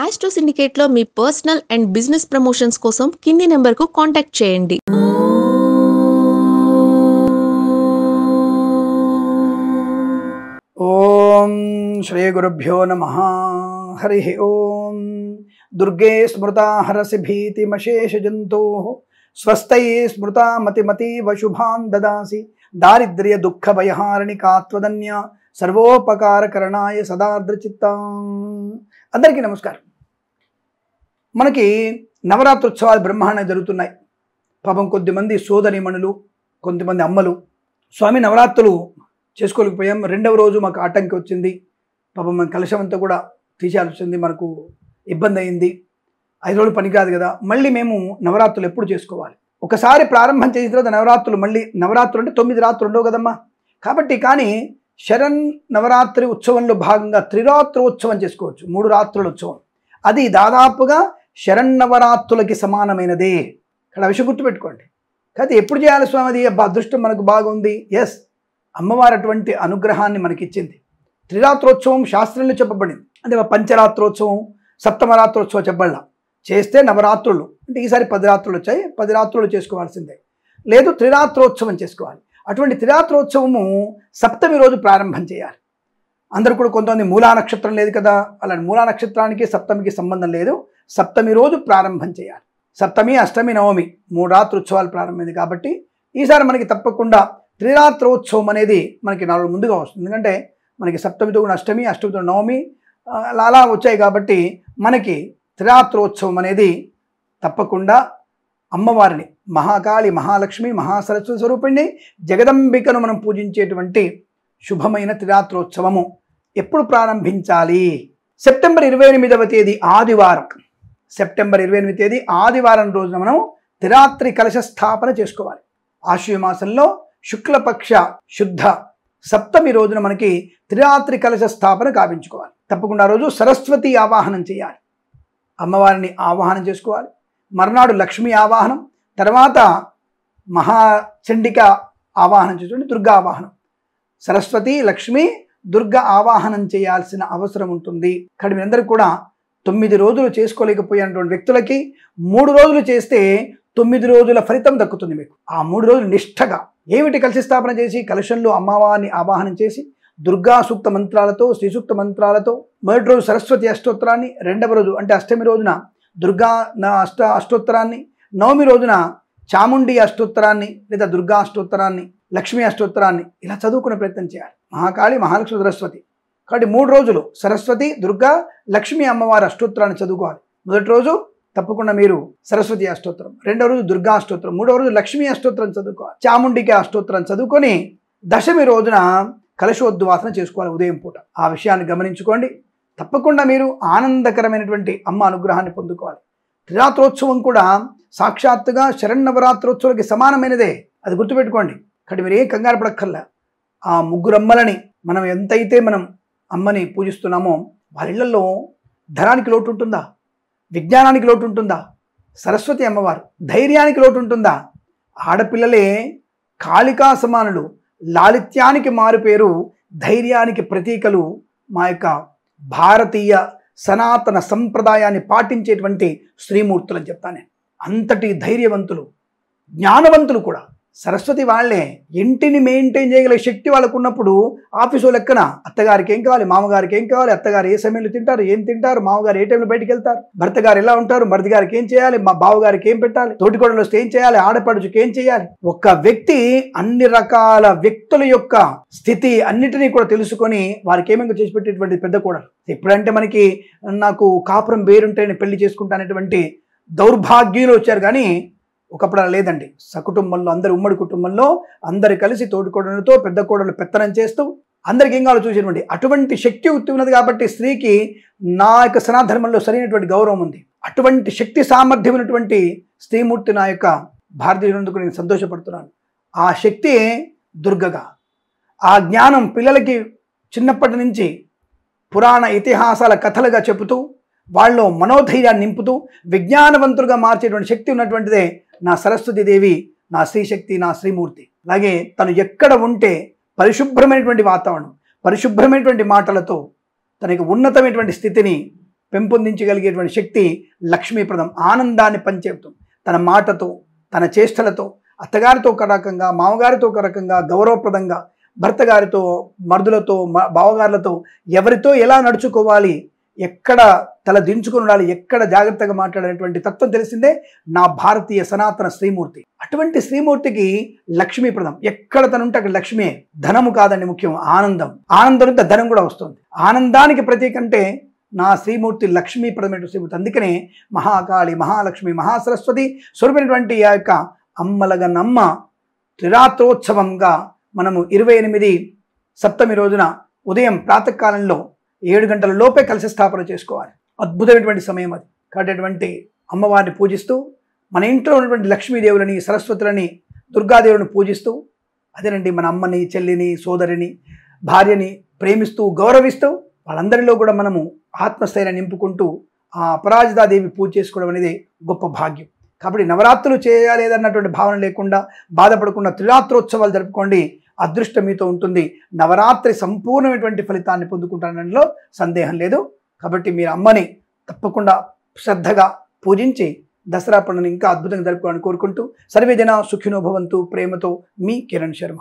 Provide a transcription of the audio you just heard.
Astro సిండికేట్లో మీ personal and business promotions కోసం కింది నెంబర్కు కాంటాక్ట్ చేయండి. ఓం శ్రీ గురుభ్యో నమః. హరి ఓం. దుర్గే స్మృతా హరసి భీతిమశేష జంతో స్వస్థై స్మృతా మతిమతీవ శుభాన్ దదాసి దారిద్ర్య దుఃఖ భయహారిణి కాత్వదన్య సర్వోపకారకరణాయ సదార్ద్రచిత్తా. అందరికీ నమస్కారం. మనకి నవరాత్రోత్సవాలు బ్రహ్మాండంగా జరుగుతున్నాయి. పాపం కొద్దిమంది సోదరిమణులు, కొంతమంది అమ్మలు స్వామి నవరాత్రులు చేసుకోలేకపోయాం, రెండవ రోజు మాకు ఆటంకి వచ్చింది, పాపం మన కలశం అంతా కూడా తీసేయాల్సి వచ్చింది, మనకు ఇబ్బంది అయింది, 5 రోజులు పనికిరాదు కదా, మళ్ళీ మేము నవరాత్రులు ఎప్పుడు చేసుకోవాలి? ఒకసారి ప్రారంభం చేసిన తర్వాత నవరాత్రులు మళ్ళీ నవరాత్రులు అంటే 9 రాత్రులు ఉండవు కదమ్మా. కాబట్టి కానీ శరణ్ నవరాత్రి ఉత్సవంలో భాగంగా త్రిరాత్రోత్సవం చేసుకోవచ్చు, 3 రాత్రుల ఉత్సవం. అది దాదాపుగా శరన్నవరాత్రులకి సమానమైనదే. ఇక్కడ విషయం గుర్తుపెట్టుకోండి. కాదు ఎప్పుడు చేయాలి స్వామి? అది అదృష్టం మనకు బాగుంది. ఎస్, అమ్మవారు అటువంటి అనుగ్రహాన్ని మనకిచ్చింది. త్రిరాత్రోత్సవం శాస్త్రంలో చెప్పబడింది. అంటే పంచరాత్రోత్సవం, సప్తమరాత్రోత్సవం చెప్పబడలా. చేస్తే నవరాత్రులు అంటే ఈసారి 10 రాత్రులు వచ్చాయి, 10 రాత్రులు చేసుకోవాల్సిందే. లేదు త్రిరాత్రోత్సవం చేసుకోవాలి. అటువంటి త్రిరాత్రోత్సవము సప్తమి రోజు ప్రారంభం చేయాలి. అందరూ కూడా కొంతమంది మూలా నక్షత్రం లేదు కదా, అలాంటి మూలా నక్షత్రానికి సప్తమికి సంబంధం లేదు. సప్తమి రోజు ప్రారంభం చేయాలి. సప్తమి, అష్టమి, నవమి 3 రాత్రోత్సవాలు ప్రారంభమైంది. కాబట్టి ఈసారి మనకి తప్పకుండా త్రిరాత్రోత్సవం అనేది మనకి 4 రోజులు ముందుగా వస్తుంది. ఎందుకంటే మనకి సప్తమితో కూడా అష్టమి, అష్టమితో నవమి అలా వచ్చాయి. కాబట్టి మనకి త్రిరాత్రోత్సవం అనేది తప్పకుండా అమ్మవారిని, మహాకాళి, మహాలక్ష్మి, మహాసరస్వతి స్వరూపిణి జగదంబికను మనం పూజించేటువంటి శుభమైన త్రిరాత్రోత్సవము ఎప్పుడు ప్రారంభించాలి? సెప్టెంబర్ 28వ తేదీ ఆదివారం. సెప్టెంబర్ 28వ తేదీ ఆదివారం రోజున మనం త్రిరాత్రి కలశ స్థాపన చేసుకోవాలి. ఆశ్వయుజ మాసంలో శుక్లపక్ష శుద్ధ సప్తమి రోజున మనకి త్రిరాత్రి కలశ స్థాపన కావించుకోవాలి. తప్పకుండా ఆ రోజు సరస్వతి ఆవాహనం చేయాలి, అమ్మవారిని ఆవాహనం చేసుకోవాలి. మర్నాడు లక్ష్మీ ఆవాహనం, తర్వాత మహాచండిక ఆవాహనం చేసుకోండి, దుర్గా ఆవాహనం. సరస్వతి, లక్ష్మి, దుర్గా ఆవాహనం చేయాల్సిన అవసరం ఉంటుంది. ఇక్కడ మీరందరూ కూడా 9 రోజులు చేసుకోలేకపోయినటువంటి వ్యక్తులకి 3 రోజులు చేస్తే 9 రోజుల ఫలితం దక్కుతుంది మీకు. ఆ 3 రోజులు నిష్ఠగా ఏమిటి? కలశ స్థాపన చేసి కలశంలో అమ్మవారిని ఆవాహనం చేసి దుర్గా సూక్త మంత్రాలతో, శ్రీ సూక్త మంత్రాలతో మొదటి రోజు సరస్వతి అష్టోత్తరాన్ని, రెండవ రోజు అంటే అష్టమి రోజున దుర్గా అష్టోత్తరాన్ని, నవమి రోజున చాముండి అష్టోత్తరాన్ని లేదా దుర్గా అష్టోత్తరాన్ని, లక్ష్మీ అష్టోత్తరాన్ని ఇలా చదువుకునే ప్రయత్నం చేయాలి. మహాకాళి, మహాలక్ష్మి, సరస్వతి. కాబట్టి 3 రోజులు సరస్వతి, దుర్గా, లక్ష్మీ అమ్మవారి అష్టోత్తరాన్ని చదువుకోవాలి. మొదటి రోజు తప్పకుండా మీరు సరస్వతి అష్టోత్తరం, రెండవ రోజు దుర్గా అష్టోత్తరం, మూడవ రోజు లక్ష్మీ అష్టోత్తరం చదువుకోవాలి. చాముండికి అష్టోత్తరం చదువుకొని దశమి రోజున కలశోద్వాసన చేసుకోవాలి ఉదయం పూట. ఆ విషయాన్ని గమనించుకోండి. తప్పకుండా మీరు ఆనందకరమైనటువంటి అమ్మ అనుగ్రహాన్ని పొందుకోవాలి. త్రిరాత్రోత్సవం కూడా సాక్షాత్తుగా శరన్నవరాత్రోత్సవాలకి సమానమైనదే, అది గుర్తుపెట్టుకోండి. ఇక్కడ మీరు ఏ కంగారు పడక్కర్లా. ఆ 3 అమ్మలని మనం ఎంతైతే మనం అమ్మని పూజిస్తున్నామో వాళ్ళ ఇళ్లలో ధనానికి లోటు ఉంటుందా? విజ్ఞానానికి లోటు ఉంటుందా? సరస్వతి అమ్మవారు ధైర్యానికి లోటు ఉంటుందా? ఆడపిల్లలే కాళికా సమానులు, లాలిత్యానికి మారుపేరు, ధైర్యానికి ప్రతీకలు మా యొక్క భారతీయ సనాతన సంప్రదాయాన్ని పాటించేటువంటి శ్రీమూర్తులు అని చెప్తాను. అంతటి ధైర్యవంతులు, జ్ఞానవంతులు కూడా సరస్వతి వాళ్ళే. ఇంటిని మెయింటైన్ చేయగల శక్తి వాళ్ళకు ఉన్నప్పుడు ఆఫీసు లెక్కన అత్తగారికి ఏం కావాలి, మామగారికి ఏం కావాలి, అత్తగారు ఏ సమయంలో తింటారు, ఏం తింటారు, మామగారు ఏ టైంలో బయటికి వెళ్తారు, భర్త గారు ఎలా ఉంటారు, మరిది గారికి ఏం చేయాలి, మా బావగారికి ఏం పెట్టాలి, తోటికోడలు వస్తే ఏం చేయాలి, ఆడపడుచుకి ఏం చేయాలి. ఒక వ్యక్తి అన్ని రకాల వ్యక్తుల యొక్క స్థితి అన్నిటినీ కూడా తెలుసుకొని వారికి ఏమేమి చేసి పెట్టేటువంటి పెద్ద కోడలు. ఎప్పుడంటే మనకి నాకు కాపురం వేరుంటేనే పెళ్లి చేసుకుంటానటువంటి దౌర్భాగ్యులు వచ్చారు. కానీ ఒకప్పుడు అలా లేదండి. సకుటుంబంలో అందరు, ఉమ్మడి కుటుంబంలో అందరు కలిసి తోటికోడలతో పెద్ద కోడలు పెత్తనం చేస్తూ అందరికి ఏం కావాలో చూసేటువంటి అటువంటి శక్తి ఉత్తి ఉన్నది. కాబట్టి స్త్రీకి నా యొక్క సనాధర్మంలో సరైనటువంటి గౌరవం ఉంది. అటువంటి శక్తి సామర్థ్యం ఉన్నటువంటి స్త్రీమూర్తి నా యొక్క భారతీయులందుకు నేను సంతోషపడుతున్నాను. ఆ శక్తి దుర్గగా, ఆ జ్ఞానం పిల్లలకి చిన్నప్పటి నుంచి పురాణ ఇతిహాసాల కథలుగా చెబుతూ వాళ్ళలో మనోధైర్యాన్ని నింపుతూ విజ్ఞానవంతులుగా మార్చేటువంటి శక్తి ఉన్నటువంటిదే నా సరస్వతీదేవి, నా శ్రీశక్తి, నా శ్రీమూర్తి. అలాగే తను ఎక్కడ ఉంటే పరిశుభ్రమైనటువంటి వాతావరణం, పరిశుభ్రమైనటువంటి మాటలతో తనకి ఉన్నతమైనటువంటి స్థితిని పెంపొందించగలిగేటువంటి శక్తి లక్ష్మీప్రదం. ఆనందాన్ని పంచేపుతుంది. తన మాటతో, తన చేష్టలతో, అత్తగారితో ఒక రకంగా, మామగారితో ఒక రకంగా, గౌరవప్రదంగా, భర్త గారితో, మరుదులతో, బావగారులతో ఎవరితో ఎలా నడుచుకోవాలి, ఎక్కడ తల దించుకుని ఉండాలి, ఎక్కడ జాగ్రత్తగా మాట్లాడేటువంటి తత్వం తెలిసిందే నా భారతీయ సనాతన శ్రీమూర్తి. అటువంటి శ్రీమూర్తికి లక్ష్మీప్రదం. ఎక్కడ తనుంటే అక్కడ లక్ష్మి. ధనము కాదండి ముఖ్యం, ఆనందం. ఆనందంతో ధనం కూడా వస్తుంది. ఆనందానికి ప్రతీక అంటే నా శ్రీమూర్తి లక్ష్మీప్రదమైన శ్రీమూర్తి. అందుకనే మహాకాళి, మహాలక్ష్మి, మహాసరస్వతి స్వరూపమైనటువంటి ఆ యొక్క అమ్మలగన్నమ్మ త్రిరాత్రోత్సవంగా మనము 28 సప్తమి రోజున ఉదయం ప్రాతకాలంలో 7 గంటల లోపే కలశ స్థాపన చేసుకోవాలి. అద్భుతమైనటువంటి సమయం అది. కాబట్టి అమ్మవారిని పూజిస్తూ, మన ఇంట్లో ఉన్నటువంటి లక్ష్మీదేవులని, సరస్వతులని, దుర్గాదేవుని పూజిస్తూ, అదేనండి మన అమ్మని, చెల్లిని, సోదరిని, భార్యని ప్రేమిస్తూ, గౌరవిస్తూ, వాళ్ళందరిలో కూడా మనము ఆత్మస్థైర్యాన్ని నింపుకుంటూ ఆ అపరాజితాదేవి పూజ చేసుకోవడం అనేది గొప్ప భాగ్యం. కాబట్టి నవరాత్రులు చేయలేదన్నటువంటి భావన లేకుండా, బాధపడకుండా త్రిరాత్రోత్సవాలు జరుపుకోండి. అదృష్టం మీతో ఉంటుంది. నవరాత్రి సంపూర్ణమైనటువంటి ఫలితాన్ని పొందుకుంటానలో సందేహం లేదు. కాబట్టి మీరు అమ్మని తప్పకుండా శ్రద్ధగా పూజించి దసరా పండుగను ఇంకా అద్భుతంగా జరుపుకోవాలని కోరుకుంటూ, సర్వే జన సుఖినో భవంతు. ప్రేమతో మీ కిరణ్ శర్మ.